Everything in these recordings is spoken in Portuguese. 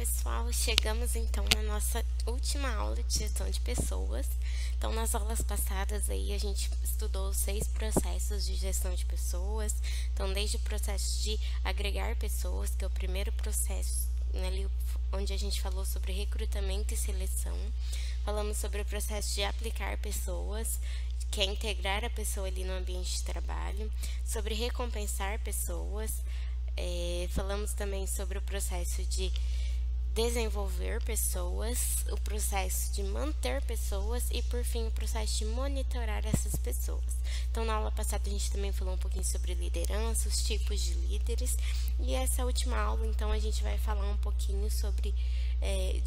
pessoal, chegamos então na nossa última aula de gestão de pessoas. Então, nas aulas passadas aí a gente estudou 6 processos de gestão de pessoas. Então, desde o processo de agregar pessoas, que é o primeiro processo, ali onde a gente falou sobre recrutamento e seleção. Falamos sobre o processo de aplicar pessoas, que é integrar a pessoa ali no ambiente de trabalho, sobre recompensar pessoas. Falamos também sobre o processo de desenvolver pessoas, o processo de manter pessoas e, por fim, o processo de monitorar essas pessoas. Então, na aula passada, a gente também falou um pouquinho sobre liderança, os tipos de líderes. E essa última aula, então, a gente vai falar um pouquinho sobre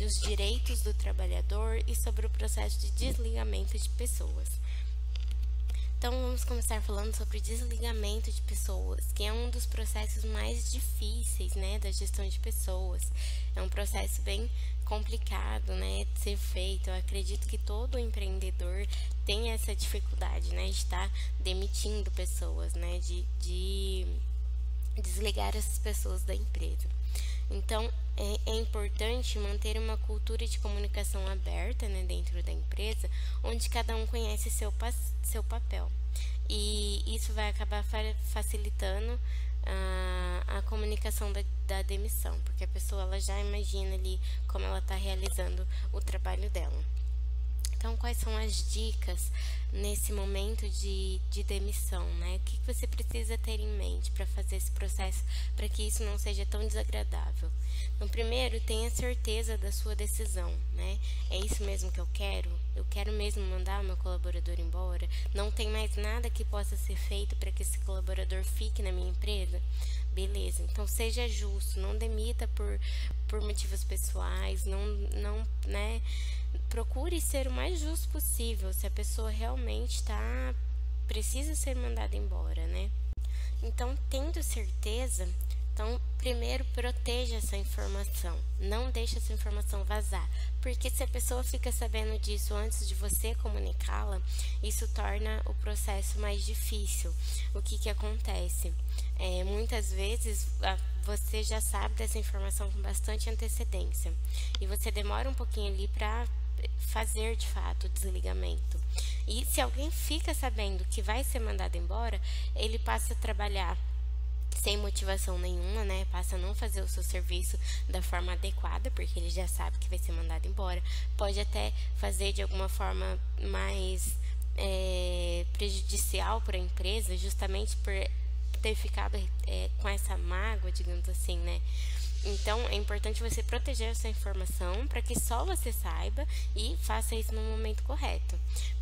os direitos do trabalhador e sobre o processo de desligamento de pessoas. Então, vamos começar falando sobre desligamento de pessoas, que é um dos processos mais difíceis, da gestão de pessoas. É um processo bem complicado, de ser feito. Eu acredito que todo empreendedor tem essa dificuldade, de estar demitindo pessoas, de desligar essas pessoas da empresa. Então, é importante manter uma cultura de comunicação aberta, dentro da empresa, onde cada um conhece seu papel. E isso vai acabar facilitando a comunicação da demissão, porque a pessoa ela já imagina ali como ela está realizando o trabalho dela. Então, quais são as dicas nesse momento de demissão, O que você precisa ter em mente para fazer esse processo, para que isso não seja tão desagradável? Então, primeiro, tenha certeza da sua decisão, É isso mesmo que eu quero? Eu quero mesmo mandar o meu colaborador embora? Não tem mais nada que possa ser feito para que esse colaborador fique na minha empresa? Beleza, então seja justo, não demita por motivos pessoais, não procure ser o mais justo possível se a pessoa realmente precisa ser mandada embora, Então, tendo certeza, primeiro proteja essa informação, não deixe essa informação vazar, porque se a pessoa fica sabendo disso antes de você comunicá-la, isso torna o processo mais difícil. O que acontece? Muitas vezes você já sabe dessa informação com bastante antecedência e você demora um pouquinho ali para fazer de fato o desligamento. E se alguém fica sabendo que vai ser mandado embora, ele passa a trabalhar sem motivação nenhuma, passa a não fazer o seu serviço da forma adequada, porque ele já sabe que vai ser mandado embora. Pode até fazer de alguma forma mais prejudicial para a empresa, justamente por ter ficado com essa mágoa, digamos assim, Então, é importante você proteger essa informação para que só você saiba e faça isso no momento correto.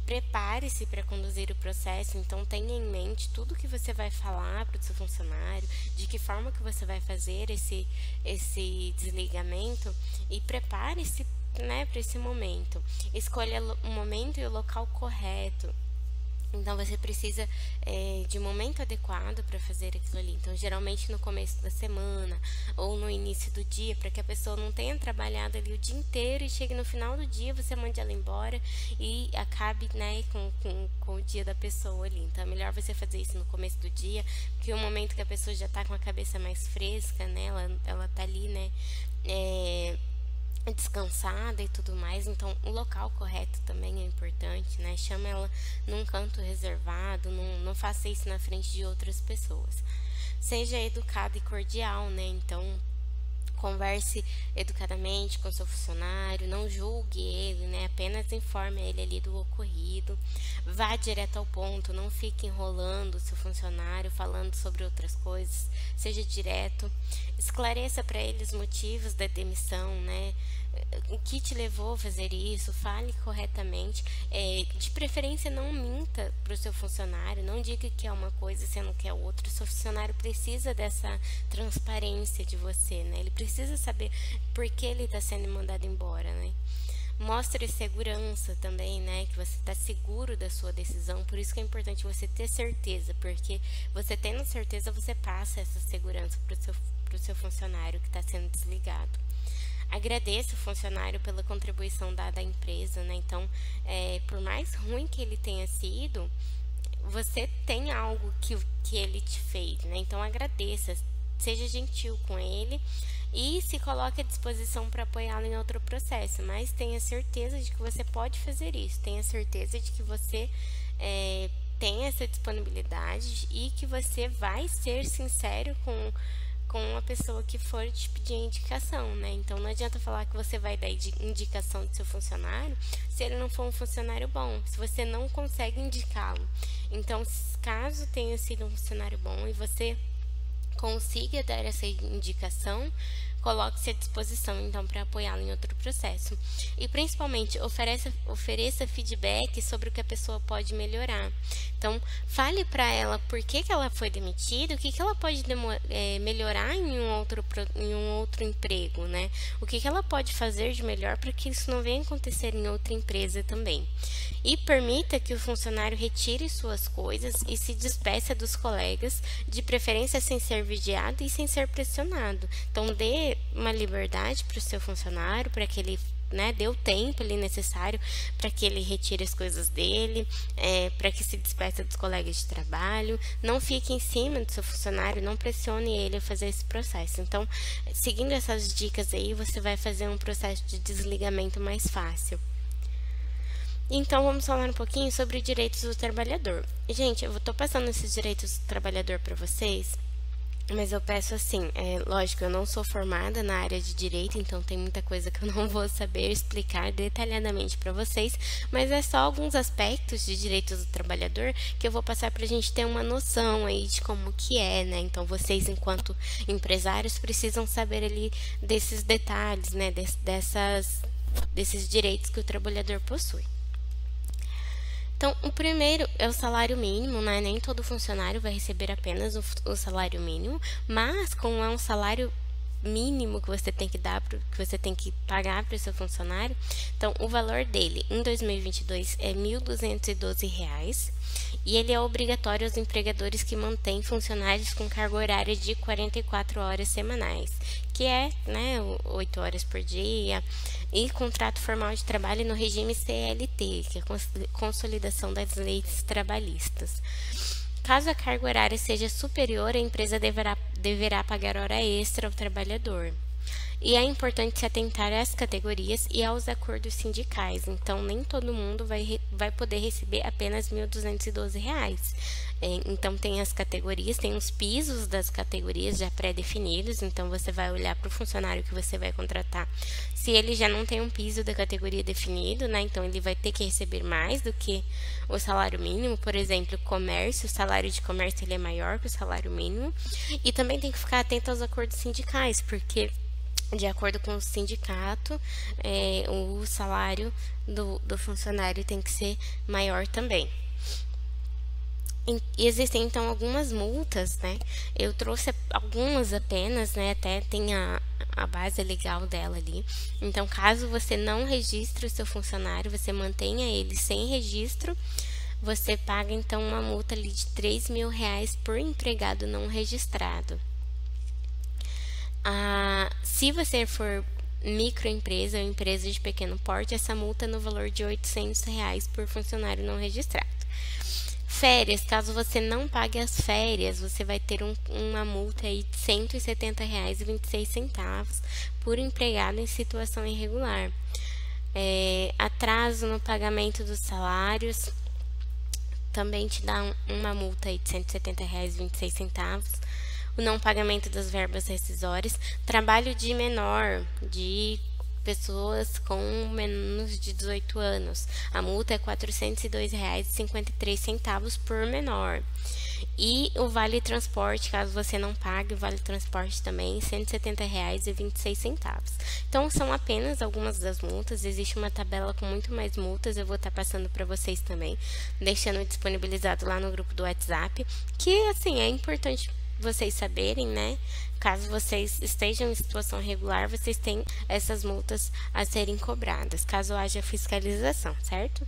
Prepare-se para conduzir o processo, então tenha em mente tudo que você vai falar para o seu funcionário, de que forma que você vai fazer esse desligamento e prepare-se para esse momento. Escolha o momento e o local correto. Então, você precisa de um momento adequado para fazer aquilo ali. Então, geralmente no começo da semana ou no início do dia, para que a pessoa não tenha trabalhado ali o dia inteiro e chegue no final do dia, você mande ela embora e acabe com o dia da pessoa ali. Então, é melhor você fazer isso no começo do dia, porque é o momento que a pessoa já está com a cabeça mais fresca, ela está ali, descansada e tudo mais. Então, o local correto também é importante, Chama ela num canto reservado, não faça isso na frente de outras pessoas. Seja educado e cordial, Então, converse educadamente com seu funcionário, não julgue ele, apenas informe ele ali do ocorrido. Vá direto ao ponto, não fique enrolando o seu funcionário, falando sobre outras coisas. Seja direto, esclareça para ele os motivos da demissão, O que te levou a fazer isso, fale corretamente. De preferência, não minta para o seu funcionário, não diga que é uma coisa sendo que é outra. O seu funcionário precisa dessa transparência de você, Ele precisa saber por que ele está sendo mandado embora, Mostre segurança também, que você está seguro da sua decisão. Por isso que é importante você ter certeza, porque você tendo certeza, você passa essa segurança para o seu funcionário que está sendo desligado. Agradeça o funcionário pela contribuição dada à empresa, Então, por mais ruim que ele tenha sido, você tem algo que ele te fez, Então, agradeça. seja gentil com ele e se coloque à disposição para apoiá-lo em outro processo, mas tenha certeza de que você pode fazer isso, tenha certeza de que você tem essa disponibilidade e que você vai ser sincero com a pessoa que for te pedir indicação, né? Então não adianta falar que você vai dar indicação do seu funcionário se ele não for um funcionário bom, se você não consegue indicá-lo. Então, caso tenha sido um funcionário bom e você consiga dar essa indicação, coloque-se à disposição então para apoiá-lo em outro processo. E principalmente ofereça feedback sobre o que a pessoa pode melhorar. Então, fale para ela por que ela foi demitida, o que ela pode melhorar em um outro emprego, né? O que ela pode fazer de melhor para que isso não venha acontecer em outra empresa também. E permita que o funcionário retire suas coisas e se despeça dos colegas, de preferência sem ser vigiado e sem ser pressionado. Então, dê uma liberdade para o seu funcionário, para que ele dê o tempo ali necessário para que ele retire as coisas dele, para que se despeça dos colegas de trabalho. Não fique em cima do seu funcionário, não pressione ele a fazer esse processo. Então, seguindo essas dicas aí, você vai fazer um processo de desligamento mais fácil. Então, vamos falar um pouquinho sobre direitos do trabalhador. Gente, eu estou passando esses direitos do trabalhador para vocês, mas eu peço assim, lógico, eu não sou formada na área de direito, então tem muita coisa que eu não vou saber explicar detalhadamente para vocês, mas é só alguns aspectos de direitos do trabalhador que eu vou passar para a gente ter uma noção aí de como que é, né? Então, vocês, enquanto empresários, precisam saber ali desses detalhes, né? Desses direitos que o trabalhador possui. Então, o primeiro é o salário mínimo, né? Nem todo funcionário vai receber apenas o salário mínimo, mas como é um salário mínimo que você tem que pagar para o seu funcionário, então o valor dele em 2022 é R$ 1.212 e ele é obrigatório aos empregadores que mantêm funcionários com carga horária de 44 horas semanais, que é 8 horas por dia, e contrato formal de trabalho no regime CLT, que é a Consolidação das Leis Trabalhistas. Caso a carga horária seja superior, a empresa deverá pagar hora extra ao trabalhador. E é importante se atentar às categorias e aos acordos sindicais. Então, nem todo mundo vai poder receber apenas R$ 1.212. Então, tem as categorias, tem os pisos das categorias já pré-definidos. Então, você vai olhar para o funcionário que você vai contratar. Se ele já não tem um piso da categoria definido, né? Então, ele vai ter que receber mais do que o salário mínimo. Por exemplo, comércio, o salário de comércio ele é maior que o salário mínimo. E também tem que ficar atento aos acordos sindicais, porque de acordo com o sindicato, o salário do funcionário tem que ser maior também. E existem, então, algumas multas, né? Eu trouxe algumas apenas, né? Até tem a base legal dela ali. Então, caso você não registre o seu funcionário, você mantenha ele sem registro, você paga, então, uma multa ali de R$ 3.000 por empregado não registrado. Se você for microempresa ou empresa de pequeno porte, essa multa é no valor de R$ 800 por funcionário não registrado. Férias, caso você não pague as férias, você vai ter uma multa aí de R$ 170,26 por empregado em situação irregular. Atraso no pagamento dos salários também te dá uma multa aí de R$ 170,26. O não pagamento das verbas rescisórias, trabalho de menor, de pessoas com menos de 18 anos. A multa é R$ 402,53 por menor. E o vale transporte, caso você não pague, o vale transporte também, R$ 170,26. Então, são apenas algumas das multas. Existe uma tabela com muito mais multas, eu vou estar passando para vocês também, deixando disponibilizado lá no grupo do WhatsApp, que, assim, é importante vocês saberem, né? Caso vocês estejam em situação irregular, vocês têm essas multas a serem cobradas, caso haja fiscalização, certo?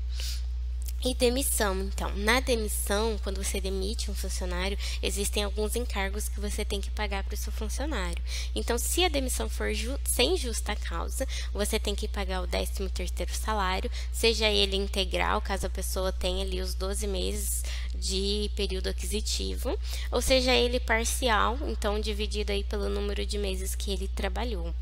E demissão, então, na demissão, quando você demite um funcionário, existem alguns encargos que você tem que pagar para o seu funcionário. Então, se a demissão for sem justa causa, você tem que pagar o 13º salário, seja ele integral, caso a pessoa tenha ali os 12 meses de período aquisitivo, ou seja ele parcial, então dividido aí pelo número de meses que ele trabalhou.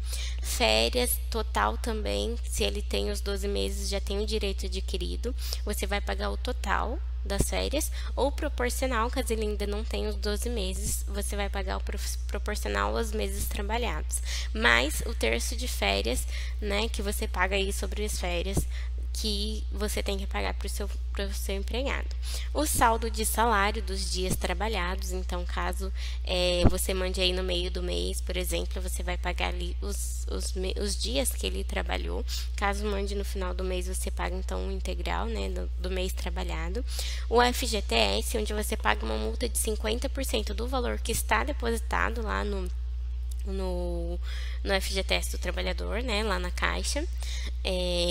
Férias total também, se ele tem os 12 meses, já tem o direito adquirido, você vai pagar o total das férias, ou proporcional, caso ele ainda não tenha os 12 meses, você vai pagar o proporcional aos meses trabalhados, mais o terço de férias, né, que você paga aí sobre as férias, que você tem que pagar para o seu empregado. O saldo de salário dos dias trabalhados, então caso você mande aí no meio do mês, por exemplo, você vai pagar ali os dias que ele trabalhou. Caso mande no final do mês, você paga então o integral, né, do mês trabalhado. O FGTS, onde você paga uma multa de 50% do valor que está depositado lá no FGTS do trabalhador, né, lá na Caixa,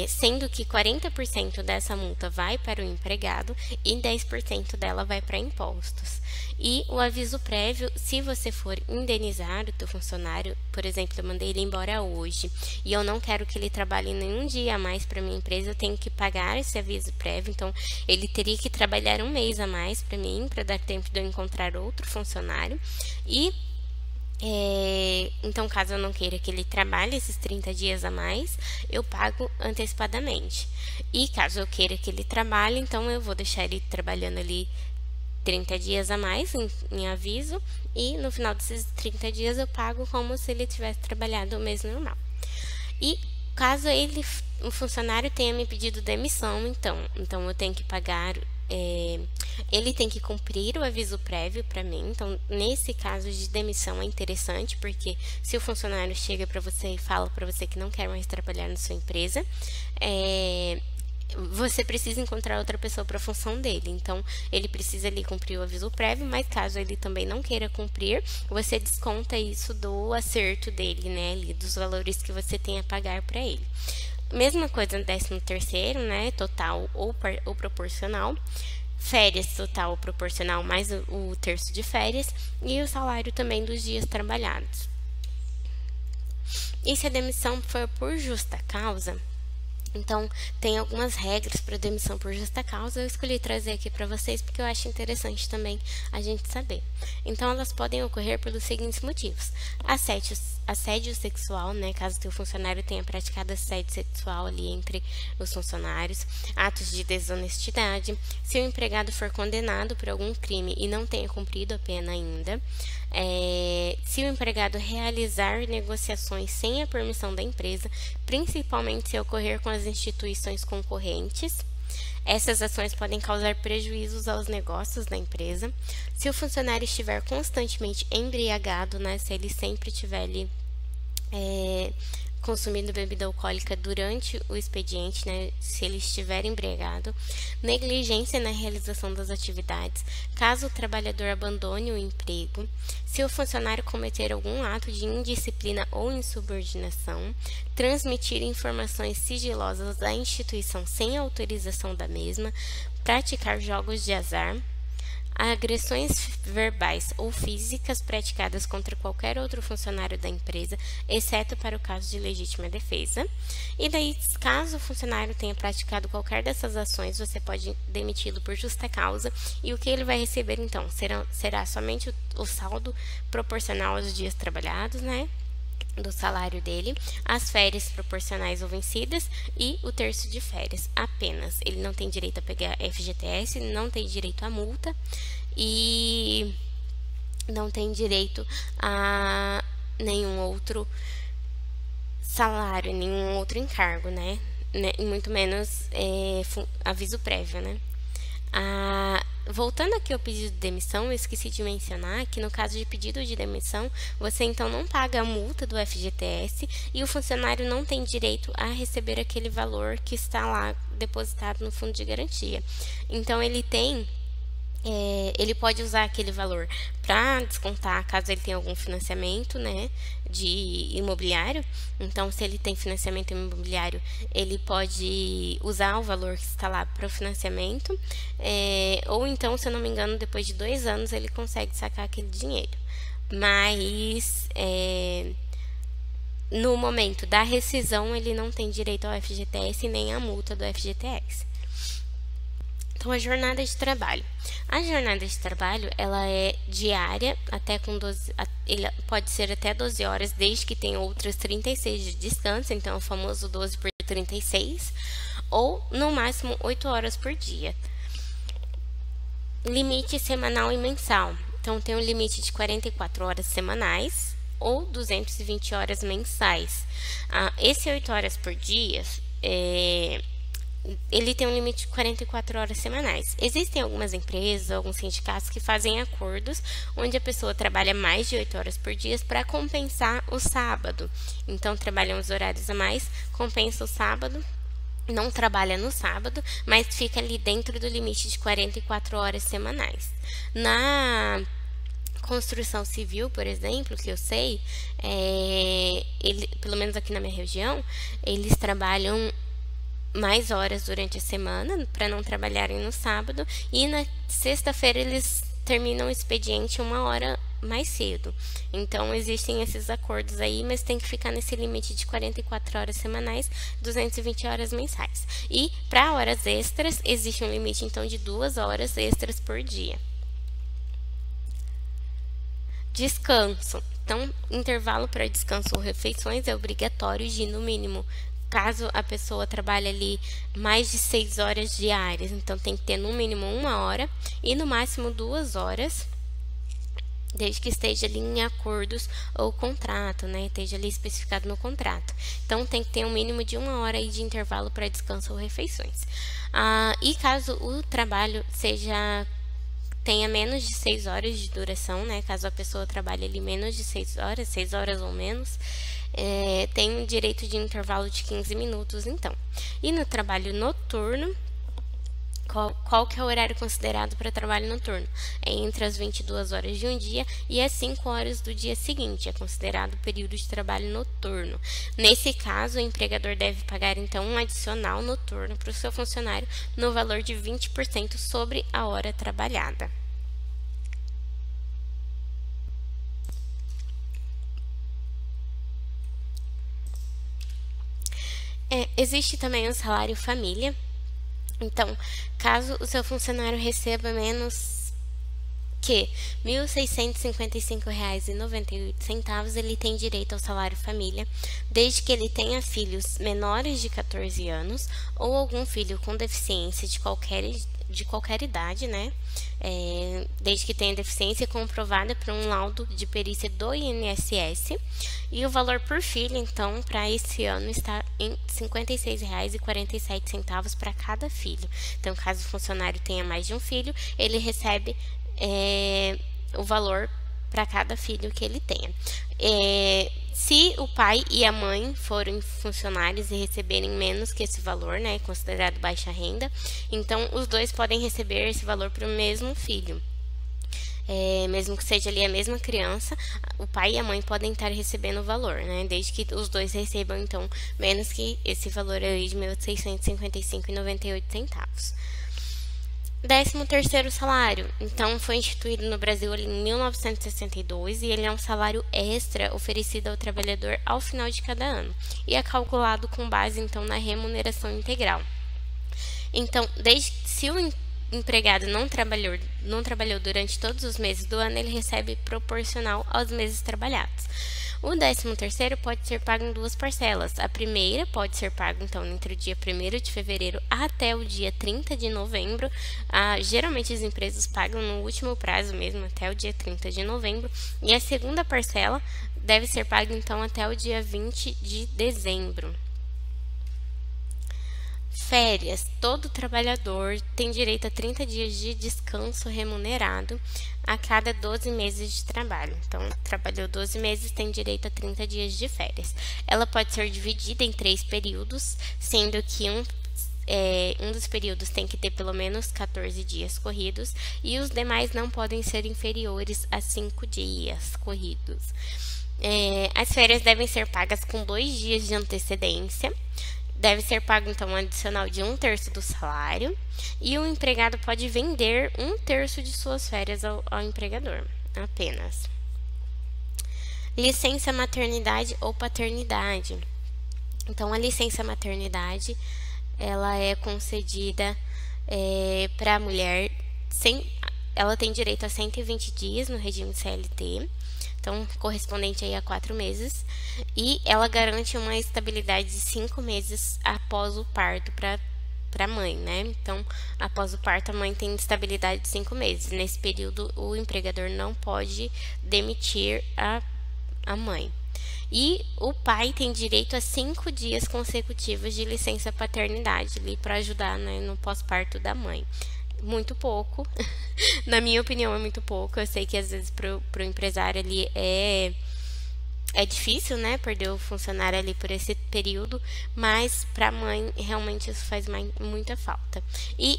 sendo que 40% dessa multa vai para o empregado e 10% dela vai para impostos. E o aviso prévio, se você for indenizar o teu funcionário, por exemplo, eu mandei ele embora hoje e eu não quero que ele trabalhe nenhum dia a mais para minha empresa, eu tenho que pagar esse aviso prévio, então ele teria que trabalhar um mês a mais para mim, para dar tempo de eu encontrar outro funcionário. E então, caso eu não queira que ele trabalhe esses 30 dias a mais, eu pago antecipadamente. E caso eu queira que ele trabalhe, então eu vou deixar ele trabalhando ali 30 dias a mais em aviso, e no final desses 30 dias eu pago como se ele tivesse trabalhado o mês normal. E caso o funcionário tenha me pedido demissão, então eu tenho que pagar, ele tem que cumprir o aviso prévio para mim. Então, nesse caso de demissão é interessante, porque se o funcionário chega para você e fala para você que não quer mais trabalhar na sua empresa, você precisa encontrar outra pessoa para a função dele. Então, ele precisa ali cumprir o aviso prévio, mas caso ele também não queira cumprir, você desconta isso do acerto dele, né, ali, dos valores que você tem a pagar para ele. Mesma coisa no 13º, né, total ou proporcional. Férias total ou proporcional mais o terço de férias, e o salário também dos dias trabalhados. E se a demissão for por justa causa, então tem algumas regras para demissão por justa causa. Eu escolhi trazer aqui para vocês porque eu acho interessante também a gente saber. Então, elas podem ocorrer pelos seguintes motivos: assédio sexual, né, caso teu funcionário tenha praticado assédio sexual ali entre os funcionários; atos de desonestidade, se o empregado for condenado por algum crime e não tenha cumprido a pena ainda; se o empregado realizar negociações sem a permissão da empresa, principalmente se ocorrer com as instituições concorrentes. Essas ações podem causar prejuízos aos negócios da empresa. Se o funcionário estiver constantemente embriagado, né, se ele sempre estiver ali consumindo bebida alcoólica durante o expediente, né, se ele estiver embriagado. Negligência na realização das atividades, caso o trabalhador abandone o emprego. Se o funcionário cometer algum ato de indisciplina ou insubordinação. Transmitir informações sigilosas da instituição sem autorização da mesma. Praticar jogos de azar. Agressões verbais ou físicas praticadas contra qualquer outro funcionário da empresa, exceto para o caso de legítima defesa. E daí, caso o funcionário tenha praticado qualquer dessas ações, você pode demiti-lo por justa causa, e o que ele vai receber, então, será somente o saldo proporcional aos dias trabalhados, né, do salário dele, as férias proporcionais ou vencidas e o terço de férias apenas. Ele não tem direito a pegar FGTS, não tem direito a multa e não tem direito a nenhum outro salário, nenhum outro encargo, né? E muito menos aviso prévio, né? Voltando aqui ao pedido de demissão, eu esqueci de mencionar que no caso de pedido de demissão, você então não paga a multa do FGTS e o funcionário não tem direito a receber aquele valor que está lá depositado no fundo de garantia. Então, ele pode usar aquele valor para descontar caso ele tenha algum financiamento, né, de imobiliário. Então, se ele tem financiamento imobiliário, ele pode usar o valor que está lá para o financiamento, ou então, se eu não me engano, depois de 2 anos ele consegue sacar aquele dinheiro. Mas no momento da rescisão ele não tem direito ao FGTS nem à multa do FGTS. Então, a jornada de trabalho. A jornada de trabalho, ela é diária, até com 12, ele pode ser até 12 horas, desde que tenha outras 36 de descanso, então é o famoso 12 por 36, ou no máximo 8 horas por dia. Limite semanal e mensal. Então, tem um limite de 44 horas semanais ou 220 horas mensais. Esse 8 horas por dia, ele tem um limite de 44 horas semanais. Existem algumas empresas, alguns sindicatos que fazem acordos onde a pessoa trabalha mais de 8 horas por dia para compensar o sábado. Então, trabalham os horários a mais, compensa o sábado, não trabalha no sábado, mas fica ali dentro do limite de 44 horas semanais. Na construção civil, por exemplo, que eu sei, pelo menos aqui na minha região, eles trabalham mais horas durante a semana para não trabalharem no sábado, e na sexta-feira eles terminam o expediente 1 hora mais cedo. Então, existem esses acordos aí, mas tem que ficar nesse limite de 44 horas semanais, 220 horas mensais. E para horas extras, existe um limite então de 2 horas extras por dia. Descanso. Então, intervalo para descanso ou refeições é obrigatório de, no mínimo, caso a pessoa trabalhe ali mais de 6 horas diárias, então tem que ter no mínimo 1 hora e no máximo 2 horas, desde que esteja ali em acordos ou contrato, né? Esteja ali especificado no contrato. Então, tem que ter um mínimo de 1 hora aí de intervalo para descanso ou refeições. E caso o trabalho tenha menos de 6 horas de duração, né? Caso a pessoa trabalhe ali menos de 6 horas ou menos, tem um direito de intervalo de 15 minutos, então. E no trabalho noturno, qual que é o horário considerado para trabalho noturno? É entre as 22 horas de um dia e as 5 horas do dia seguinte, é considerado período de trabalho noturno. Nesse caso, o empregador deve pagar, então, um adicional noturno para o seu funcionário no valor de 20% sobre a hora trabalhada. Existe também o salário família. Então, caso o seu funcionário receba menos que R$ 1.655,98, ele tem direito ao salário família, desde que ele tenha filhos menores de 14 anos ou algum filho com deficiência de qualquer idade, né? Desde que tenha deficiência comprovada por um laudo de perícia do INSS. E o valor por filho, então, para esse ano está em R$ 56,47 para cada filho. Então, caso o funcionário tenha mais de um filho, ele recebe o valor para cada filho que ele tenha. Se o pai e a mãe forem funcionários e receberem menos que esse valor, né, considerado baixa renda, então os dois podem receber esse valor para o mesmo filho. Mesmo que seja ali a mesma criança, o pai e a mãe podem estar recebendo o valor, né, desde que os dois recebam, então, menos que esse valor ali de R$ 1.655,98. 13º salário. Então, foi instituído no Brasil em 1962 e ele é um salário extra oferecido ao trabalhador ao final de cada ano e é calculado com base, então, na remuneração integral. Então, se o empregado não trabalhou durante todos os meses do ano, ele recebe proporcional aos meses trabalhados. O 13º pode ser pago em 2 parcelas. A primeira pode ser paga, então, entre o dia 1º de fevereiro até o dia 30 de novembro. Geralmente, as empresas pagam no último prazo mesmo, até o dia 30 de novembro. E a segunda parcela deve ser paga, então, até o dia 20 de dezembro. Férias. Todo trabalhador tem direito a 30 dias de descanso remunerado a cada 12 meses de trabalho. Então, trabalhou 12 meses, tem direito a 30 dias de férias. Ela pode ser dividida em 3 períodos, sendo que um dos períodos tem que ter pelo menos 14 dias corridos e os demais não podem ser inferiores a 5 dias corridos. As férias devem ser pagas com 2 dias de antecedência. Deve ser pago, então, um adicional de 1/3 do salário. E o empregado pode vender 1/3 de suas férias ao empregador, apenas. Licença maternidade ou paternidade. Então, a licença maternidade, ela é concedida para a mulher, ela tem direito a 120 dias no regime CLT, então correspondente aí a 4 meses, e ela garante uma estabilidade de 5 meses após o parto para a mãe, né? Então, após o parto, a mãe tem estabilidade de 5 meses. Nesse período, o empregador não pode demitir a mãe. E o pai tem direito a 5 dias consecutivos de licença paternidade ali para ajudar, né, no pós-parto da mãe. Muito pouco, na minha opinião é muito pouco. Eu sei que às vezes pro empresário ali é difícil, né, perder o funcionário ali por esse período, mas para a mãe realmente isso faz muita falta. E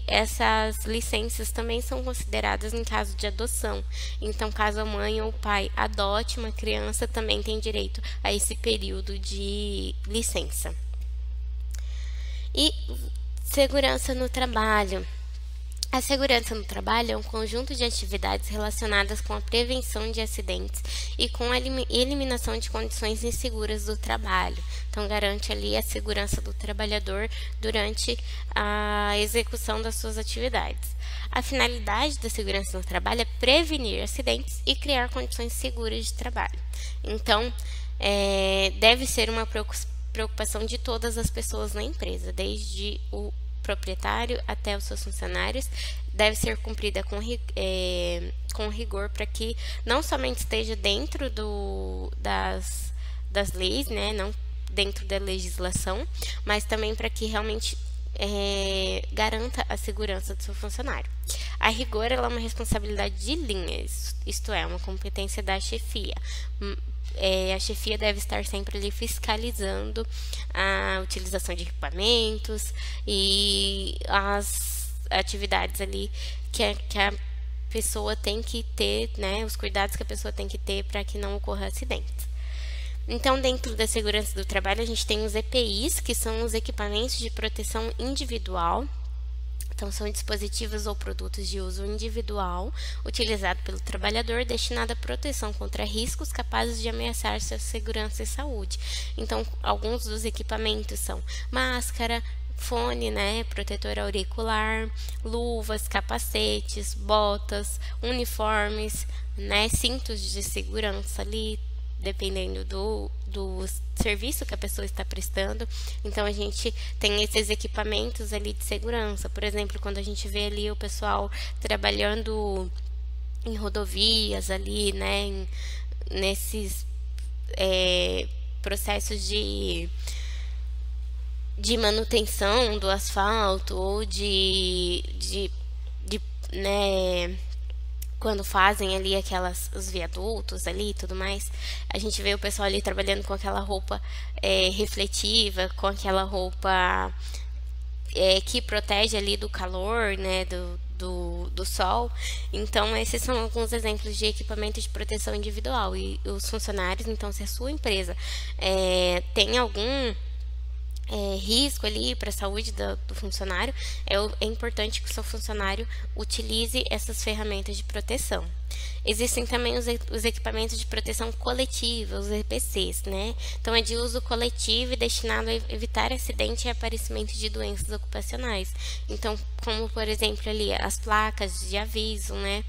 essas licenças também são consideradas em caso de adoção. Então, caso a mãe ou o pai adote uma criança, também tem direito a esse período de licença. E segurança no trabalho. A segurança no trabalho é um conjunto de atividades relacionadas com a prevenção de acidentes e com a eliminação de condições inseguras do trabalho. Então, garante ali a segurança do trabalhador durante a execução das suas atividades. A finalidade da segurança no trabalho é prevenir acidentes e criar condições seguras de trabalho. Então, deve ser uma preocupação de todas as pessoas na empresa, desde o proprietário até os seus funcionários, deve ser cumprida com rigor para que não somente esteja dentro das leis, né, não dentro da legislação, mas também para que realmente garanta a segurança do seu funcionário. A rigor, ela é uma responsabilidade de linha, isto é, uma competência da chefia. A chefia deve estar sempre ali fiscalizando a utilização de equipamentos e as atividades ali que a pessoa tem que ter, né, os cuidados que a pessoa tem que ter para que não ocorra acidentes. Então, dentro da segurança do trabalho, a gente tem os EPIs, que são os equipamentos de proteção individual. Então, são dispositivos ou produtos de uso individual, utilizado pelo trabalhador, destinado à proteção contra riscos capazes de ameaçar sua segurança e saúde. Então, alguns dos equipamentos são máscara, fone, né, protetor auricular, luvas, capacetes, botas, uniformes, né, cintos de segurança ali, dependendo do serviço que a pessoa está prestando. Então, a gente tem esses equipamentos ali de segurança. Por exemplo, quando a gente vê ali o pessoal trabalhando em rodovias ali, né, nesses processos de manutenção do asfalto ou né, quando fazem ali os viadutos ali e tudo mais, a gente vê o pessoal ali trabalhando com aquela roupa refletiva, com aquela roupa que protege ali do calor, né, do sol. Então, esses são alguns exemplos de equipamento de proteção individual. E os funcionários, então, se a sua empresa tem algum risco ali para a saúde do funcionário, é importante que o seu funcionário utilize essas ferramentas de proteção. Existem também os equipamentos de proteção coletiva, os EPCs, né? Então, é de uso coletivo e destinado a evitar acidente e aparecimento de doenças ocupacionais. Então, como, por exemplo, ali as placas de aviso, né?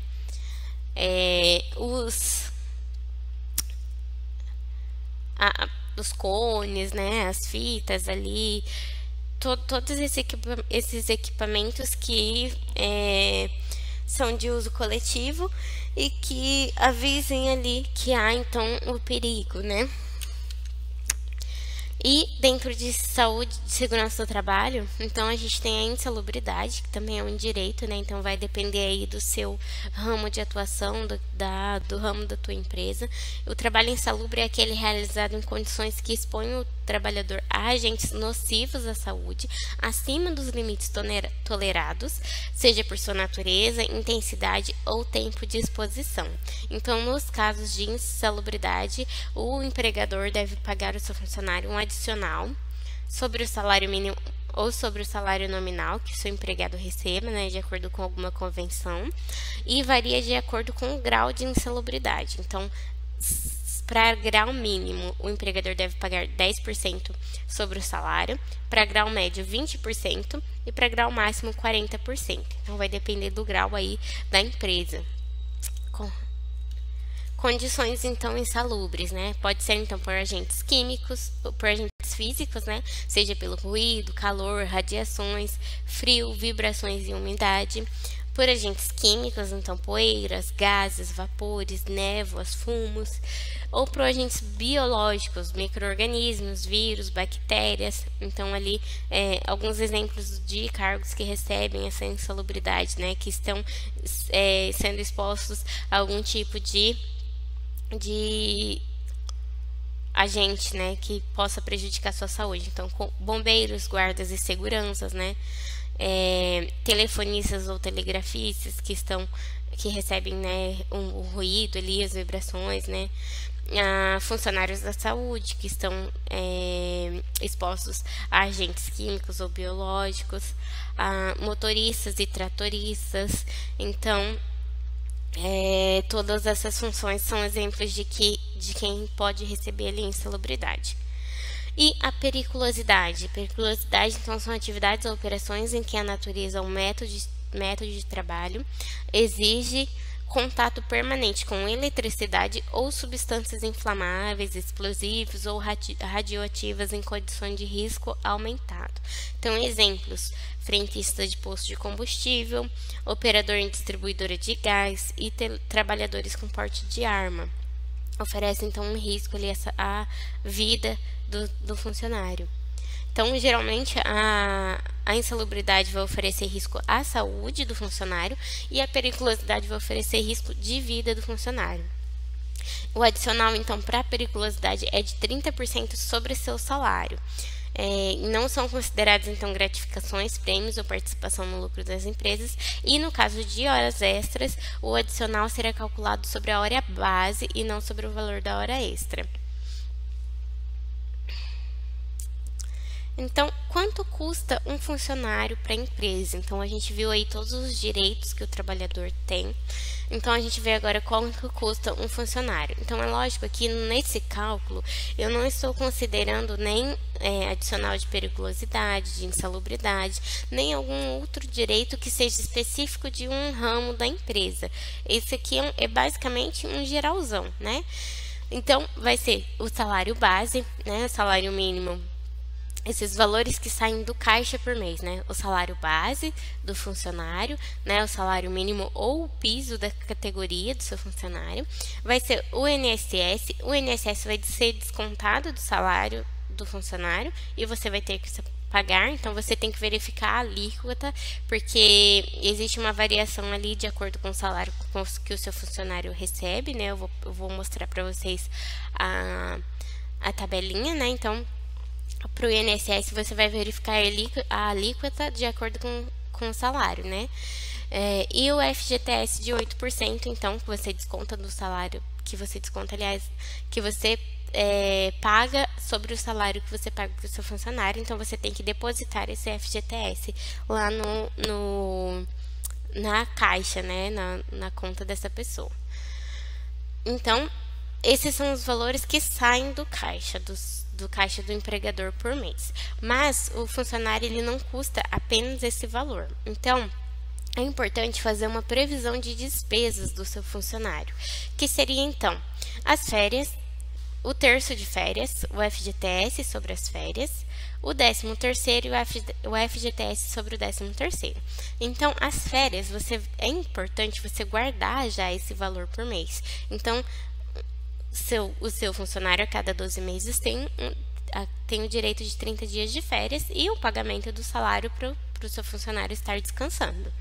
Os cones, né, as fitas ali, todos esses equipamentos que são de uso coletivo e que avisem ali que há então o perigo, né? E dentro de saúde e segurança do trabalho, então a gente tem a insalubridade, que também é um direito, né? Então vai depender aí do seu ramo de atuação, do ramo da tua empresa. O trabalho insalubre é aquele realizado em condições que expõem o trabalhador a agentes nocivos à saúde, acima dos limites tolerados, seja por sua natureza, intensidade ou tempo de exposição. Então, nos casos de insalubridade, o empregador deve pagar ao seu funcionário um adicional sobre o salário mínimo ou sobre o salário nominal que o seu empregado receba, né, de acordo com alguma convenção, e varia de acordo com o grau de insalubridade. Então, Para grau mínimo, o empregador deve pagar 10% sobre o salário, para grau médio 20% e para grau máximo 40%. Então vai depender do grau aí da empresa. Condições então insalubres, né? Pode ser então por agentes químicos, por agentes físicos, né? Seja pelo ruído, calor, radiações, frio, vibrações e umidade. Por agentes químicos, então poeiras, gases, vapores, névoas, fumos, ou por agentes biológicos, micro-organismos, vírus, bactérias. Então ali alguns exemplos de cargos que recebem essa insalubridade, né, que estão sendo expostos a algum tipo de agente, né, que possa prejudicar a sua saúde. Então, bombeiros, guardas e seguranças, né, telefonistas ou telegrafistas que recebem, né, o ruído ali, as vibrações, né, funcionários da saúde que estão expostos a agentes químicos ou biológicos, motoristas e tratoristas. Então, todas essas funções são exemplos de quem pode receber ali insalubridade. E a periculosidade. Periculosidade, então, são atividades ou operações em que a natureza ou método de trabalho exige contato permanente com eletricidade ou substâncias inflamáveis, explosivos ou radioativas em condições de risco aumentado. Então, exemplos: frentista de posto de combustível, operador em distribuidora de gás e trabalhadores com porte de arma. Oferece, então, um risco ali à vida do funcionário. Então, geralmente, a insalubridade vai oferecer risco à saúde do funcionário e a periculosidade vai oferecer risco de vida do funcionário. O adicional, então, para a periculosidade é de 30% sobre seu salário. Não são considerados, então, gratificações, prêmios ou participação no lucro das empresas. E no caso de horas extras, o adicional será calculado sobre a hora base e não sobre o valor da hora extra. Então, quanto custa um funcionário para a empresa? Então, a gente viu aí todos os direitos que o trabalhador tem. Então, a gente vê agora quanto custa um funcionário. Então, é lógico que nesse cálculo, eu não estou considerando nem adicional de periculosidade, de insalubridade, nem algum outro direito que seja específico de um ramo da empresa. Esse aqui é basicamente um geralzão, né? Então, vai ser o salário base, né? O salário mínimo. Esses valores que saem do caixa por mês, né? O salário base do funcionário, né? O salário mínimo ou o piso da categoria do seu funcionário. Vai ser o INSS. O INSS vai ser descontado do salário do funcionário e você vai ter que pagar. Então, você tem que verificar a alíquota, porque existe uma variação ali de acordo com o salário que o seu funcionário recebe, né? Eu vou mostrar para vocês a tabelinha, né? Então, para o INSS, você vai verificar a alíquota de acordo com o salário, né? E o FGTS de 8%, então, que você desconta do salário, que você paga sobre o salário que você paga para o seu funcionário. Então, você tem que depositar esse FGTS lá na caixa, né? Na conta dessa pessoa. Então, esses são os valores que saem do caixa, do caixa do empregador por mês. Mas o funcionário ele não custa apenas esse valor. Então, é importante fazer uma previsão de despesas do seu funcionário, que seria então as férias, o terço de férias, o FGTS sobre as férias, o 13º e o FGTS sobre o 13º. Então, as férias, é importante você guardar já esse valor por mês. Então, o seu funcionário a cada 12 meses tem o direito de 30 dias de férias e o pagamento do salário para o seu funcionário estar descansando.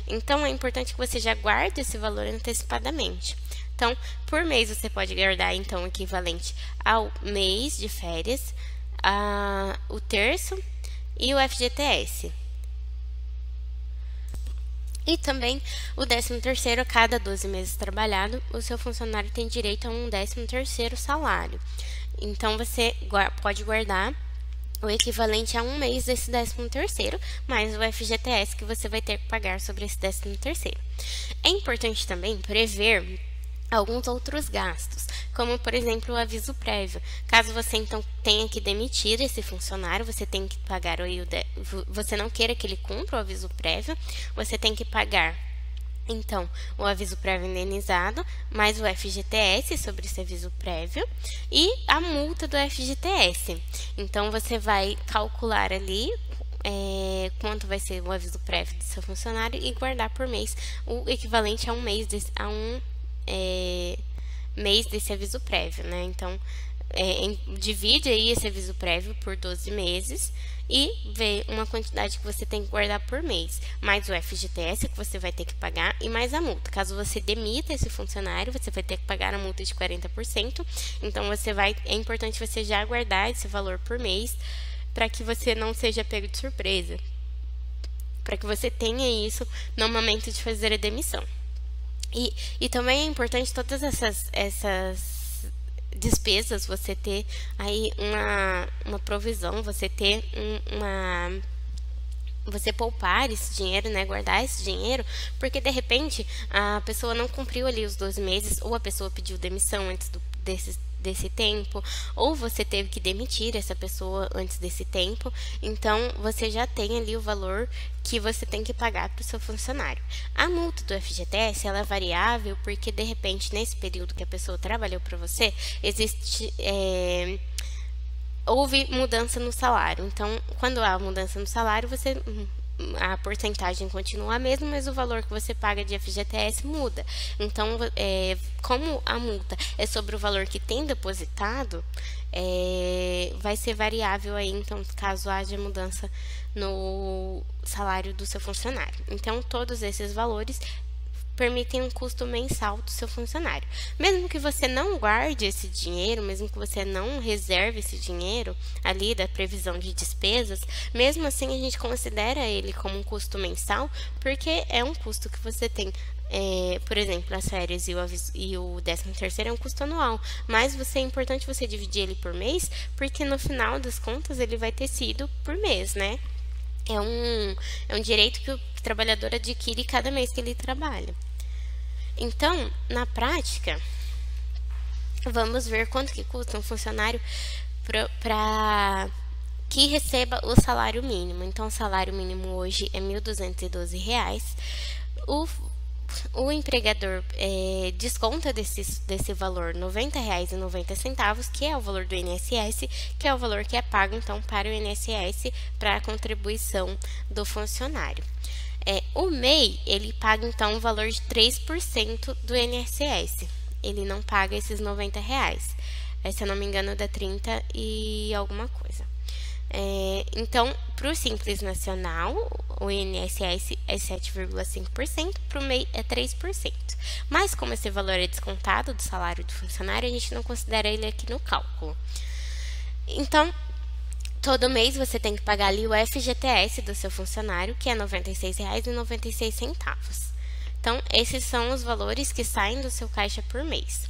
Então, é importante que você já guarde esse valor antecipadamente. Então, por mês você pode guardar então o equivalente ao mês de férias, o terço e o FGTS. E também o 13º, a cada 12 meses trabalhado, o seu funcionário tem direito a um 13º salário. Então, você pode guardar o equivalente a um mês desse 13º, mais o FGTS que você vai ter que pagar sobre esse 13º. É importante também prever alguns outros gastos, como por exemplo o aviso prévio. Caso você então tenha que demitir esse funcionário, você tem que pagar você não queira que ele cumpra o aviso prévio, você tem que pagar então o aviso prévio indenizado, mais o FGTS sobre esse aviso prévio e a multa do FGTS. Então você vai calcular ali quanto vai ser o aviso prévio do seu funcionário e guardar por mês o equivalente a um mês mês desse aviso prévio, né? Então, divide aí esse aviso prévio por 12 meses e vê uma quantidade que você tem que guardar por mês, mais o FGTS que você vai ter que pagar e mais a multa. Caso você demita esse funcionário, você vai ter que pagar a multa de 40%. Então, é importante você já guardar esse valor por mês para que você não seja pego de surpresa, para que você tenha isso no momento de fazer a demissão. E também é importante todas essas despesas, você ter aí uma provisão, você ter você poupar esse dinheiro, né, guardar esse dinheiro, porque de repente a pessoa não cumpriu ali os 12 meses, ou a pessoa pediu demissão antes desse tempo, ou você teve que demitir essa pessoa antes desse tempo, então você já tem ali o valor que você tem que pagar para o seu funcionário. A multa do FGTS, ela é variável porque de repente nesse período que a pessoa trabalhou para você, houve mudança no salário. Então, quando há mudança no salário, a porcentagem continua a mesma, mas o valor que você paga de FGTS muda. Então, como a multa é sobre o valor que tem depositado, vai ser variável aí, então, caso haja mudança no salário do seu funcionário. Então, todos esses valores permitem um custo mensal do seu funcionário. Mesmo que você não guarde esse dinheiro, mesmo que você não reserve esse dinheiro ali da previsão de despesas, mesmo assim a gente considera ele como um custo mensal, porque é um custo que você tem. Por exemplo, as férias e o 13º é um custo anual, mas é importante você dividir ele por mês, porque no final das contas ele vai ter sido por mês, né? É um direito que o trabalhador adquire cada mês que ele trabalha. Então, na prática, vamos ver quanto que custa um funcionário para que receba o salário mínimo. Então, o salário mínimo hoje é R$ 1.212. O empregador desconta desse valor R$ 90,90, que é o valor do INSS, que é o valor que é pago, então, para o INSS, para a contribuição do funcionário. O MEI, ele paga, então, um valor de 3% do INSS. Ele não paga esses R$ 90. Se eu não me engano, dá 30 e alguma coisa. Então, para o Simples Nacional, o INSS é 7,5%, para o MEI é 3%. Mas, como esse valor é descontado do salário do funcionário, a gente não considera ele aqui no cálculo. Então, todo mês você tem que pagar ali o FGTS do seu funcionário, que é R$ 96,96. Então, esses são os valores que saem do seu caixa por mês.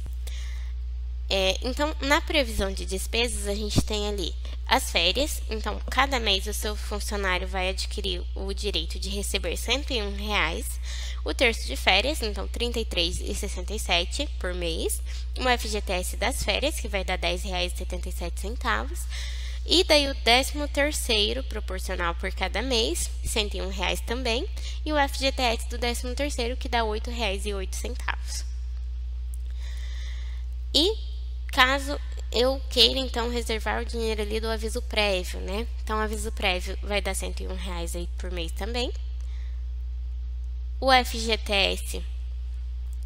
Então, na previsão de despesas, a gente tem ali as férias. Então, cada mês o seu funcionário vai adquirir o direito de receber R$ 101. O terço de férias, então R$ 33,67 por mês. O FGTS das férias, que vai dar R$ 10,77. E daí o 13º proporcional por cada mês, R$ 101 também. E o FGTS do 13º, que dá R$ 8,08. E caso eu queira, então, reservar o dinheiro ali do aviso prévio, né? Então, o aviso prévio vai dar R$ 101 aí por mês também. O FGTS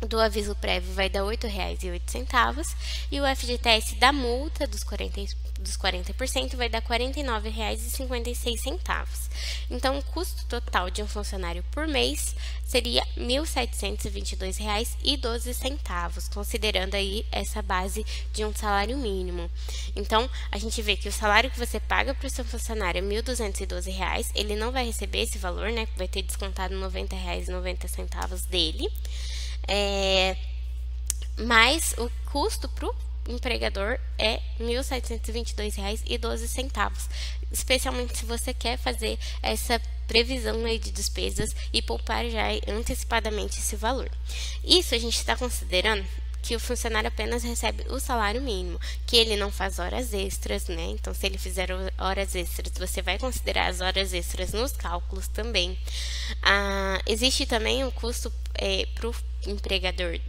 do aviso prévio vai dar R$ 8,08. E o FGTS da multa dos 40% vai dar R$ 49,56. Então, o custo total de um funcionário por mês seria R$ 1.722,12, considerando aí essa base de um salário mínimo. Então, a gente vê que o salário que você paga para o seu funcionário é R$ 1.212, ele não vai receber esse valor, né? Vai ter descontado R$ 90,90 dele. Mas o custo para o empregador é R$ 1.722,12, especialmente se você quer fazer essa previsão aí de despesas e poupar já antecipadamente esse valor. Isso a gente está considerando que o funcionário apenas recebe o salário mínimo, que ele não faz horas extras, né? Então, se ele fizer horas extras, você vai considerar as horas extras nos cálculos também. Existe também um custo para o empregador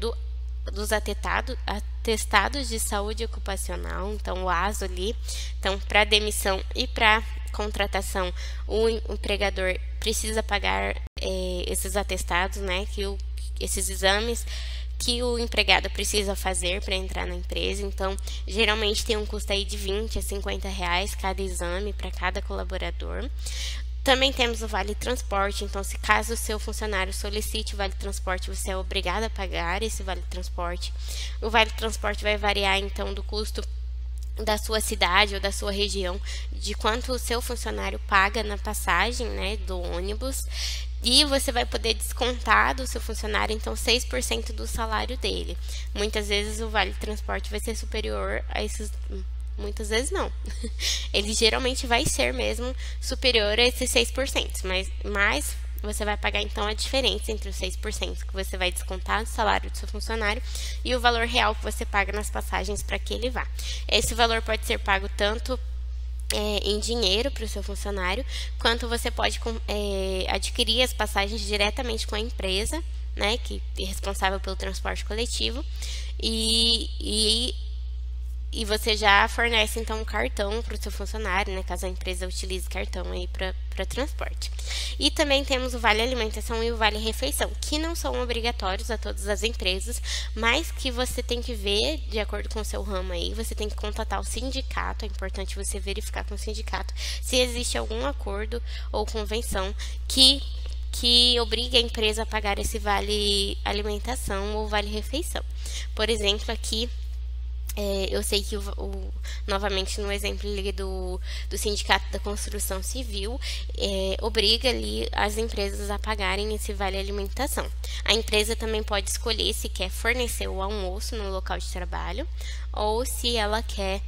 dos atestados de saúde ocupacional, então o ASO ali. Então, para demissão e para contratação, o empregador precisa pagar esses atestados, né, esses exames que o empregado precisa fazer para entrar na empresa. Então, geralmente tem um custo aí de 20 a 50 reais cada exame para cada colaborador. Também temos o Vale Transporte, então se caso o seu funcionário solicite o Vale Transporte, você é obrigado a pagar esse Vale Transporte. O Vale Transporte vai variar então do custo da sua cidade ou da sua região, de quanto o seu funcionário paga na passagem, né, do ônibus. E você vai poder descontar do seu funcionário, então, 6% do salário dele. Muitas vezes o Vale Transporte vai ser superior a esses... Muitas vezes não. Ele geralmente vai ser mesmo superior a esses 6%, mas você vai pagar então a diferença entre os 6% que você vai descontar do salário do seu funcionário e o valor real que você paga nas passagens para que ele vá. Esse valor pode ser pago tanto em dinheiro para o seu funcionário, quanto você pode adquirir as passagens diretamente com a empresa, né, que é responsável pelo transporte coletivo, e você já fornece então um cartão para o seu funcionário, né, caso a empresa utilize cartão aí para transporte. E também temos o Vale Alimentação e o Vale Refeição, que não são obrigatórios a todas as empresas, mas que você tem que ver de acordo com o seu ramo aí, você tem que contatar o sindicato, é importante você verificar com o sindicato se existe algum acordo ou convenção que obrigue a empresa a pagar esse Vale Alimentação ou Vale Refeição. Por exemplo, aqui eu sei que, novamente, no exemplo ali do Sindicato da Construção Civil, obriga ali as empresas a pagarem esse Vale Alimentação. A empresa também pode escolher se quer fornecer o almoço no local de trabalho ou se ela quer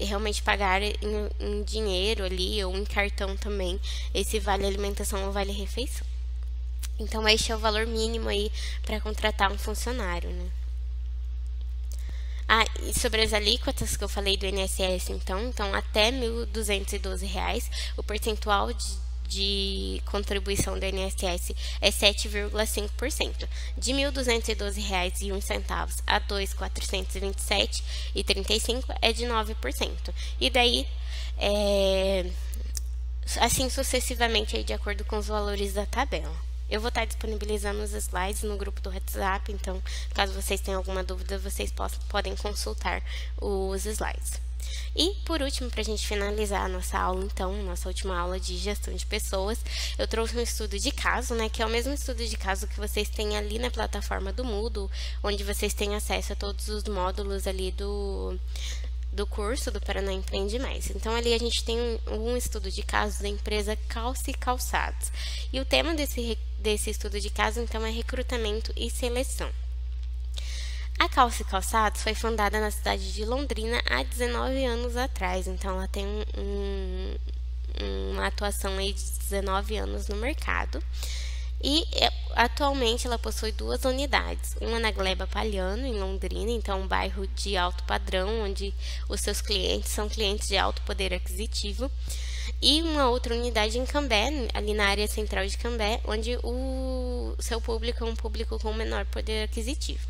realmente pagar em dinheiro ali ou em cartão também esse Vale Alimentação ou Vale Refeição. Então, este é o valor mínimo aí para contratar um funcionário, né? E sobre as alíquotas que eu falei do INSS, então até R$ 1.212, o percentual de contribuição do INSS é 7,5%. De R$ 1.212,01 a R$ 2.427,35 é de 9%. E daí, assim sucessivamente, aí, de acordo com os valores da tabela. Eu vou estar disponibilizando os slides no grupo do WhatsApp, então, caso vocês tenham alguma dúvida, vocês podem consultar os slides. E, por último, para a gente finalizar a nossa aula, então, nossa última aula de gestão de pessoas, eu trouxe um estudo de caso, né, que é o mesmo estudo de caso que vocês têm ali na plataforma do Moodle, onde vocês têm acesso a todos os módulos ali do curso do Paraná Empreende Mais. Então, ali a gente tem um estudo de casos da empresa Calce Calçados. E o tema desse estudo de caso, então, é recrutamento e seleção. A Calce Calçados foi fundada na cidade de Londrina há 19 anos atrás. Então, ela tem uma atuação aí de 19 anos no mercado. E atualmente ela possui 2 unidades, uma na Gleba Palhano, em Londrina, então um bairro de alto padrão, onde os seus clientes são clientes de alto poder aquisitivo, e uma outra unidade em Cambé, ali na área central de Cambé, onde o seu público é um público com menor poder aquisitivo.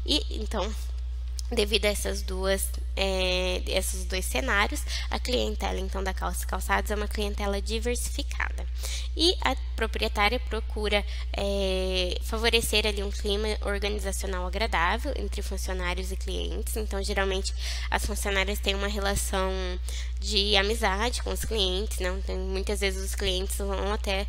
E então, devido a esses dois cenários, a clientela então da Calce Calçados é uma clientela diversificada. E a proprietária procura favorecer ali um clima organizacional agradável entre funcionários e clientes. Então, geralmente, as funcionárias têm uma relação de amizade com os clientes, né? Então, muitas vezes os clientes vão até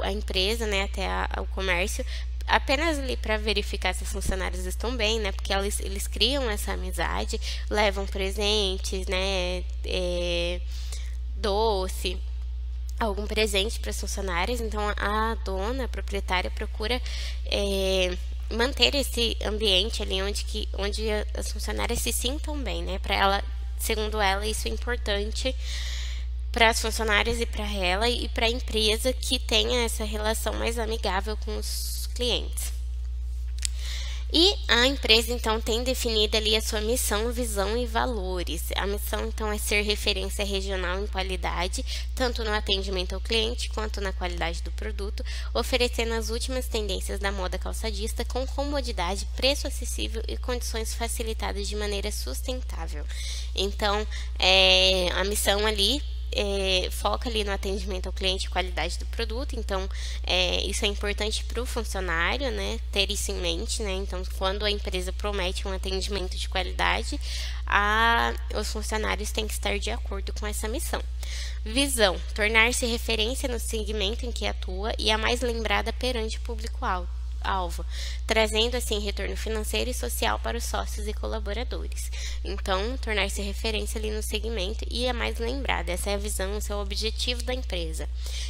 a empresa, né, até o comércio, apenas ali para verificar se os funcionários estão bem, né? Porque eles criam essa amizade, levam presentes, né? Doce, algum presente para os funcionários. Então, a proprietária, procura manter esse ambiente ali onde as funcionárias se sintam bem, né? Para ela, segundo ela, isso é importante para as funcionárias e para ela e para a empresa que tenha essa relação mais amigável com os clientes. E a empresa, então, tem definida ali a sua missão, visão e valores. A missão, então, é ser referência regional em qualidade, tanto no atendimento ao cliente quanto na qualidade do produto, oferecendo as últimas tendências da moda calçadista com comodidade, preço acessível e condições facilitadas de maneira sustentável. Então, a missão ali foca ali no atendimento ao cliente e qualidade do produto, então isso é importante para o funcionário, né, ter isso em mente, né, então quando a empresa promete um atendimento de qualidade, os funcionários têm que estar de acordo com essa missão. Visão, tornar-se referência no segmento em que atua e a mais lembrada perante o público-alvo. Trazendo assim retorno financeiro e social para os sócios e colaboradores. Então, tornar-se referência ali no segmento e é mais lembrada. Essa é a visão, esse é o objetivo da empresa.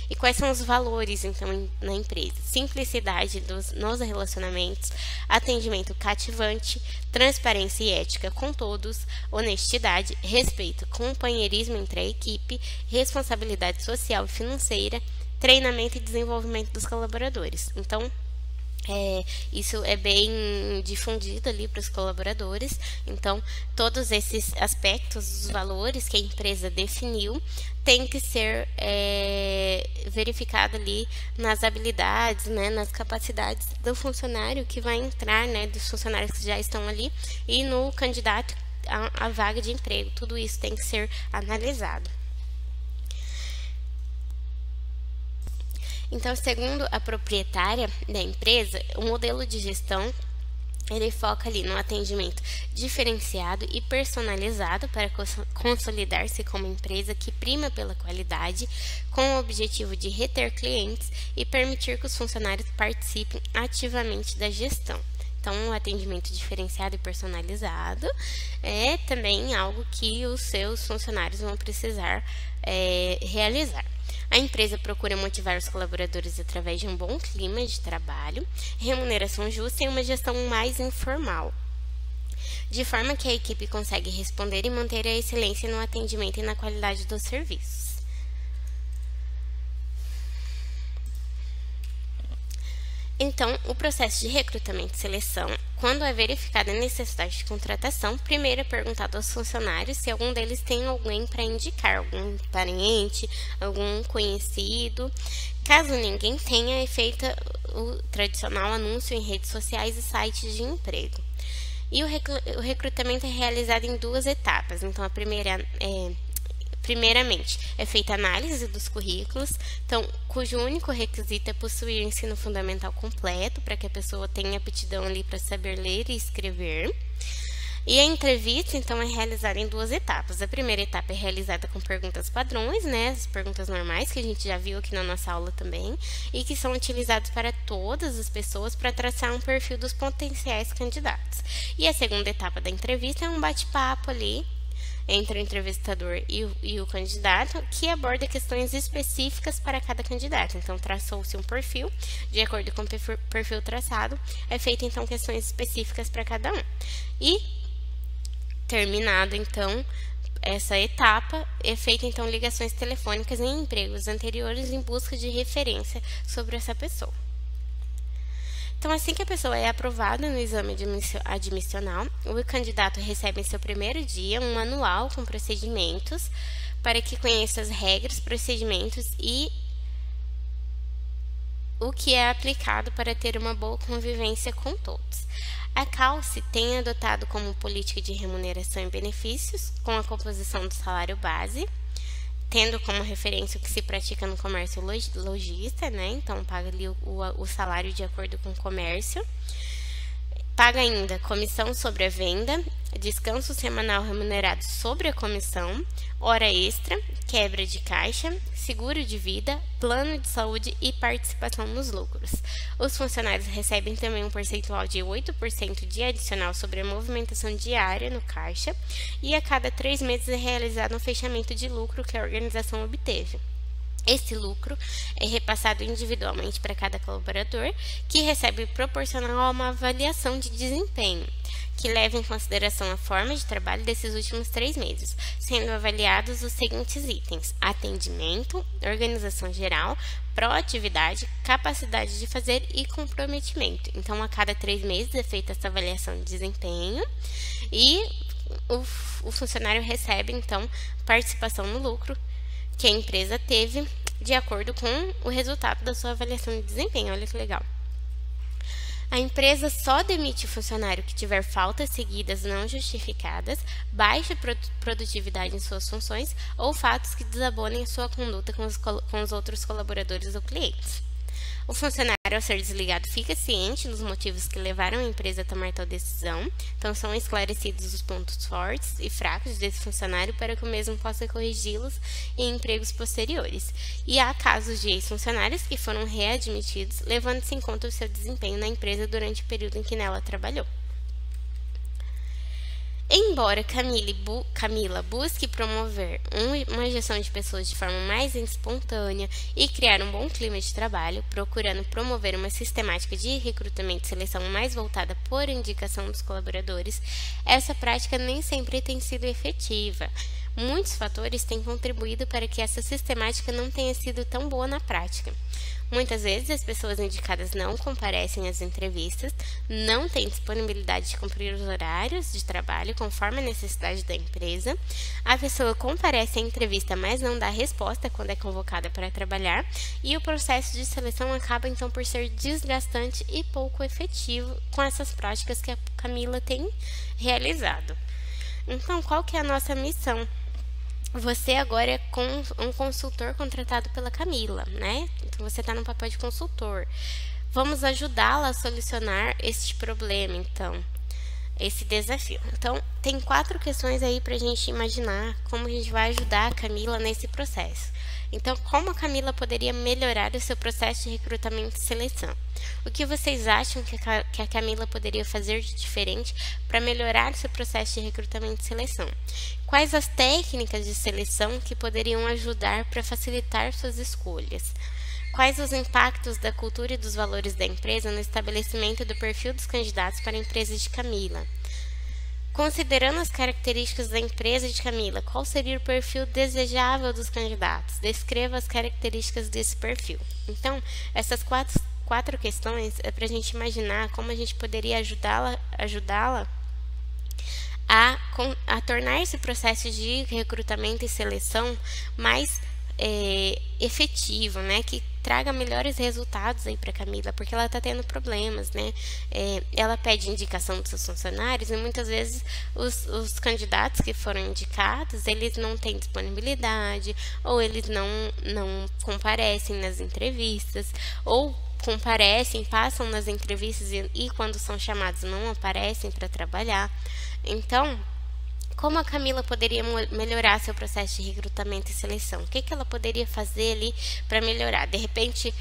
E quais são os valores, então, na empresa? Simplicidade nos relacionamentos, atendimento cativante, transparência e ética com todos, honestidade, respeito, companheirismo entre a equipe, responsabilidade social e financeira, treinamento e desenvolvimento dos colaboradores. Então, isso é bem difundido ali para os colaboradores. Então, todos esses aspectos, os valores que a empresa definiu, tem que ser verificado ali nas habilidades, né, nas capacidades do funcionário que vai entrar, né, dos funcionários que já estão ali e no candidato à vaga de emprego. Tudo isso tem que ser analisado. Então, segundo a proprietária da empresa, o modelo de gestão ele foca ali no atendimento diferenciado e personalizado para consolidar-se como empresa que prima pela qualidade, com o objetivo de reter clientes e permitir que os funcionários participem ativamente da gestão. Então, o atendimento diferenciado e personalizado é também algo que os seus funcionários vão precisar realizar. A empresa procura motivar os colaboradores através de um bom clima de trabalho, remuneração justa e uma gestão mais informal, de forma que a equipe consegue responder e manter a excelência no atendimento e na qualidade dos serviços. Então, o processo de recrutamento e seleção, quando é verificada a necessidade de contratação, primeiro é perguntado aos funcionários se algum deles tem alguém para indicar, algum parente, algum conhecido. Caso ninguém tenha, é feito o tradicional anúncio em redes sociais e sites de emprego. E o recrutamento é realizado em duas etapas. Então, a primeiramente, é feita a análise dos currículos, então, cujo único requisito é possuir ensino fundamental completo, para que a pessoa tenha aptidão ali para saber ler e escrever. E a entrevista, então, é realizada em duas etapas. A primeira etapa é realizada com perguntas padrões, né, as perguntas normais, que a gente já viu aqui na nossa aula também, e que são utilizadas para todas as pessoas para traçar um perfil dos potenciais candidatos. E a segunda etapa da entrevista é um bate-papo ali, entre o entrevistador e o candidato, que aborda questões específicas para cada candidato. Então, traçou-se um perfil, de acordo com o perfil traçado, é feito então questões específicas para cada um. E, terminado então essa etapa, é feita então ligações telefônicas em empregos anteriores em busca de referência sobre essa pessoa. Então, assim que a pessoa é aprovada no exame admissional, o candidato recebe em seu primeiro dia um manual com procedimentos para que conheça as regras, procedimentos e o que é aplicado para ter uma boa convivência com todos. A Calce tem adotado como política de remuneração e benefícios, com a composição do salário base, tendo como referência o que se pratica no comércio lojista, né? Então, paga ali o salário de acordo com o comércio. Paga ainda comissão sobre a venda, descanso semanal remunerado sobre a comissão, hora extra, quebra de caixa, seguro de vida, plano de saúde e participação nos lucros. Os funcionários recebem também um percentual de 8% de adicional sobre a movimentação diária no caixa e a cada 3 meses é realizado um fechamento de lucro que a organização obteve. Esse lucro é repassado individualmente para cada colaborador, que recebe proporcional a uma avaliação de desempenho. que leva em consideração a forma de trabalho desses últimos 3 meses, sendo avaliados os seguintes itens: atendimento, organização geral, proatividade, capacidade de fazer e comprometimento. Então, a cada 3 meses é feita essa avaliação de desempenho e o funcionário recebe, então, participação no lucro que a empresa teve de acordo com o resultado da sua avaliação de desempenho. Olha que legal. A empresa só demite o funcionário que tiver faltas seguidas não justificadas, baixa produtividade em suas funções ou fatos que desabonem a sua conduta com os outros colaboradores ou clientes. O funcionário, ao ser desligado, fica ciente dos motivos que levaram a empresa a tomar tal decisão. Então, são esclarecidos os pontos fortes e fracos desse funcionário para que o mesmo possa corrigi-los em empregos posteriores. E há casos de ex-funcionários que foram readmitidos, levando-se em conta o seu desempenho na empresa durante o período em que nela trabalhou. Embora Camila busque promover uma gestão de pessoas de forma mais espontânea e criar um bom clima de trabalho, procurando promover uma sistemática de recrutamento e seleção mais voltada por indicação dos colaboradores, essa prática nem sempre tem sido efetiva. Muitos fatores têm contribuído para que essa sistemática não tenha sido tão boa na prática. Muitas vezes as pessoas indicadas não comparecem às entrevistas, não têm disponibilidade de cumprir os horários de trabalho conforme a necessidade da empresa. A pessoa comparece à entrevista, mas não dá resposta quando é convocada para trabalhar, e o processo de seleção acaba então por ser desgastante e pouco efetivo com essas práticas que a Camila tem realizado. Então, qual que é a nossa missão? Você agora é um consultor contratado pela Camila, né? Então, você está no papel de consultor. Vamos ajudá-la a solucionar este problema, então, esse desafio. Então, tem 4 questões aí para a gente imaginar como a gente vai ajudar a Camila nesse processo. Então, como a Camila poderia melhorar o seu processo de recrutamento e seleção? O que vocês acham que a Camila poderia fazer de diferente para melhorar o seu processo de recrutamento e seleção? Quais as técnicas de seleção que poderiam ajudar para facilitar suas escolhas? Quais os impactos da cultura e dos valores da empresa no estabelecimento do perfil dos candidatos para a empresa de Camila? Considerando as características da empresa de Camila, qual seria o perfil desejável dos candidatos? Descreva as características desse perfil. Então, essas quatro questões é para a gente imaginar como a gente poderia ajudá-la a tornar esse processo de recrutamento e seleção mais efetivo, né? Que traga melhores resultados aí para Camila, porque ela está tendo problemas, né? Ela pede indicação dos seus funcionários e muitas vezes os candidatos que foram indicados, eles não têm disponibilidade, ou eles não comparecem nas entrevistas, ou comparecem, passam nas entrevistas e quando são chamados não aparecem para trabalhar. Então, como a Camila poderia melhorar seu processo de recrutamento e seleção? O que ela poderia fazer ali para melhorar? De repente,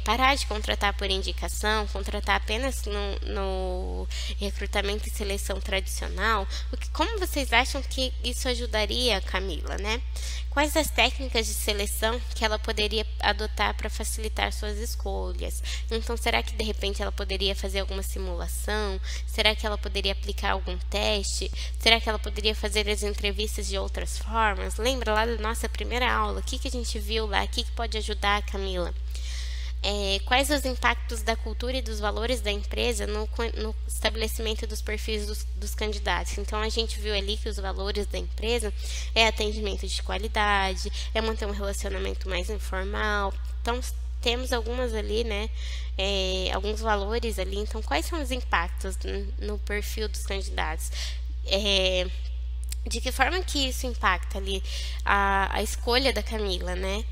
parar de contratar por indicação, contratar apenas no recrutamento e seleção tradicional? Como vocês acham que isso ajudaria a Camila, né? Quais as técnicas de seleção que ela poderia adotar para facilitar suas escolhas? Então, será que de repente ela poderia fazer alguma simulação? Será que ela poderia aplicar algum teste? Será que ela poderia fazer as entrevistas de outras formas? Lembra lá da nossa primeira aula? O que a gente viu lá? O que pode ajudar a Camila? Quais os impactos da cultura e dos valores da empresa no estabelecimento dos perfis dos candidatos? Então, a gente viu ali que os valores da empresa é atendimento de qualidade, é manter um relacionamento mais informal. Então, temos algumas ali, né? Alguns valores ali. Então, quais são os impactos no perfil dos candidatos? De que forma que isso impacta ali a escolha da Camila, né?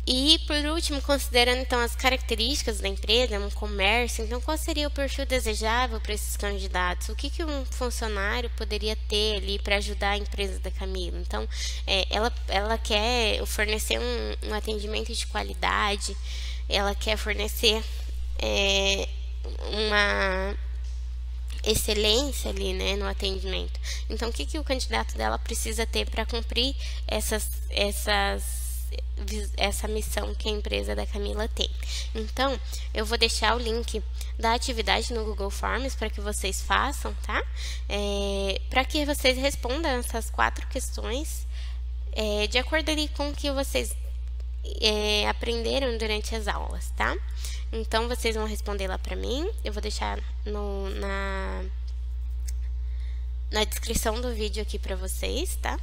E, por último, considerando então as características da empresa, um comércio, então qual seria o perfil desejável para esses candidatos? O que um funcionário poderia ter ali para ajudar a empresa da Camila? Então, ela quer fornecer um atendimento de qualidade, ela quer fornecer uma excelência ali, né, no atendimento. Então, o que o candidato dela precisa ter para cumprir essa missão que a empresa da Camila tem. Então, eu vou deixar o link da atividade no Google Forms para que vocês façam, tá? Para que vocês respondam essas 4 questões de acordo ali com o que vocês aprenderam durante as aulas, tá? Então, vocês vão responder lá para mim. Eu vou deixar na descrição do vídeo aqui para vocês, tá?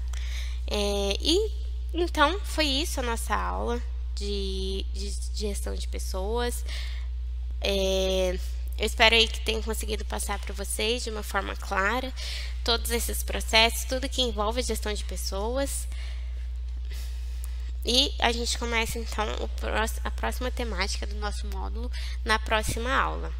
Então, foi isso a nossa aula de gestão de pessoas. Eu espero aí que tenham conseguido passar para vocês de uma forma clara todos esses processos, tudo que envolve gestão de pessoas. E a gente começa então a próxima temática do nosso módulo na próxima aula.